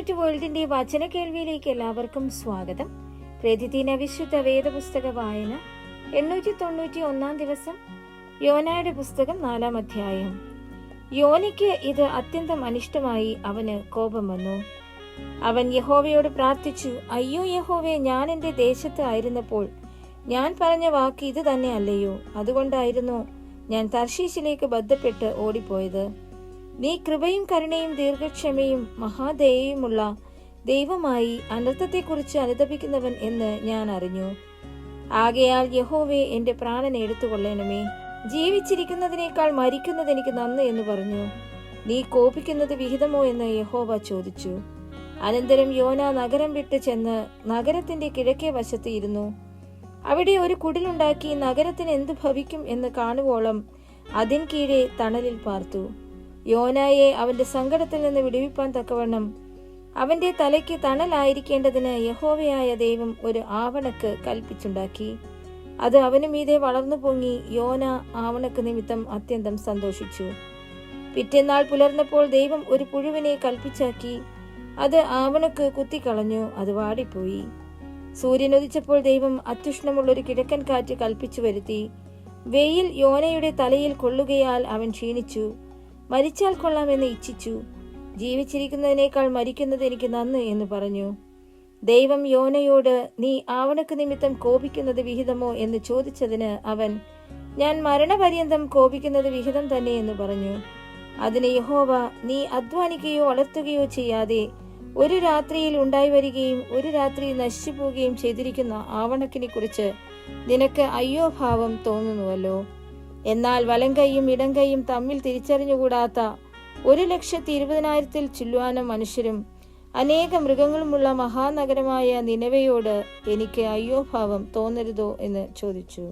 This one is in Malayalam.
സ്പിരിറ്റ് വേൾഡിന്റെ വചന കേൾവിയിലേക്ക് എല്ലാവർക്കും സ്വാഗതം. പ്രതിദിന വിശുദ്ധ വേദപുസ്തക വായന 891 ദിവസം. യോനയുടെ പുസ്തകം 4-ാം അധ്യായം. യോനയ്ക്ക് ഇത് അത്യന്തം അനിഷ്ടമായി അവന് കോപം വന്നു. അവൻ യഹോവയോട് പ്രാർത്ഥിച്ചു, അയ്യോ യഹോവേ, ഞാൻ എന്റെ ദേശത്ത് ആയിരുന്നപ്പോൾ ഞാൻ പറഞ്ഞ വാക്ക് ഇത് തന്നെ അല്ലയോ? അതുകൊണ്ടായിരുന്നു ഞാൻ തർശീശിലേക്ക് ബദ്ധപ്പെട്ട് ഓടിപ്പോയത്. നീ കൃപയും കരുണയും ദീർഘക്ഷമയും മഹാദയയുമുള്ള ദൈവമായി അനർത്ഥത്തെക്കുറിച്ച് അനുതപിക്കുന്നവൻ എന്ന് ഞാൻ അറിഞ്ഞു. ആകയാൽ യഹോവേ, എന്റെ പ്രാണനെ എടുത്തുകൊള്ളണമേ. ജീവിച്ചിരിക്കുന്നതിനേക്കാൾ മരിക്കുന്നത് എനിക്ക് നന്ന് എന്ന് പറഞ്ഞു. നീ കോപിക്കുന്നത് വിഹിതമോ എന്ന് യഹോവ ചോദിച്ചു. അനന്തരം യോന നഗരം വിട്ട് ചെന്ന് നഗരത്തിന്റെ കിഴക്കേ വശത്ത് ഇരുന്നു. അവിടെ ഒരു കുടിലുണ്ടാക്കി നഗരത്തിന് എന്തു ഭവിക്കും എന്ന് കാണുവോളം അതിൻ കീഴെ തണലിൽ പാർത്തു. യോനായെ അവന്റെ സങ്കടത്തിൽ നിന്ന് വിടുവിപ്പാൻ തക്കവണ്ണം അവന്റെ തലയ്ക്ക് തണലായിരിക്കേണ്ടതിന് യഹോവയായ ദൈവം ഒരു ആവണക്ക് കൽപ്പിച്ചുണ്ടാക്കി. അത് അവനു മീതെ വളർന്നു പൊങ്ങി. യോന ആവണക്ക് നിമിത്തം അത്യന്തം സന്തോഷിച്ചു. പിറ്റേന്നാൾ പുലർന്നപ്പോൾ ദൈവം ഒരു പുഴുവിനെ കൽപ്പിച്ചാക്കി. അത് ആവണക്ക് കുത്തിക്കളഞ്ഞു. അത് വാടിപ്പോയി. സൂര്യൻ ഉദിച്ചപ്പോൾ ദൈവം അത്യുഷ്ണമുള്ളൊരു കിഴക്കൻ കാറ്റ് കൽപ്പിച്ചു വരുത്തി. വെയിൽ യോനയുടെ തലയിൽ കൊള്ളുകയാൽ അവൻ ക്ഷീണിച്ചു. മരിച്ചാൽ കൊള്ളാമെന്ന് ഇച്ഛിച്ചു. ജീവിച്ചിരിക്കുന്നതിനേക്കാൾ മരിക്കുന്നത് എനിക്ക് നന്ന് എന്ന് പറഞ്ഞു. ദൈവം യോനയോട്, നീ ആവണക്ക് നിമിത്തം കോപിക്കുന്നത് വിഹിതമോ എന്ന് ചോദിച്ചതിന് അവൻ, ഞാൻ മരണപര്യന്തം കോപിക്കുന്നത് വിഹിതം തന്നെ എന്ന് പറഞ്ഞു. അതിന് യഹോവ, നീ അധ്വാനിക്കുകയോ വളർത്തുകയോ ചെയ്യാതെ ഒരു രാത്രിയിൽ ഉണ്ടായി വരികയും ഒരു രാത്രിയിൽ നശിച്ചു പോവുകയും ചെയ്തിരിക്കുന്ന ആവണക്കിനെ കുറിച്ച് നിനക്ക് അയ്യോ ഭാവം തോന്നുന്നുവല്ലോ. എന്നാൽ വലങ്കൈയും ഇടങ്കൈയും തമ്മിൽ തിരിച്ചറിഞ്ഞുകൂടാത്ത 120,000 ചില്ലുവാനം മനുഷ്യരും അനേക മൃഗങ്ങളുമുള്ള മഹാനഗരമായ നിനവയോട് എനിക്ക് അയ്യോ ഭാവം തോന്നരുതോ എന്ന് ചോദിച്ചു.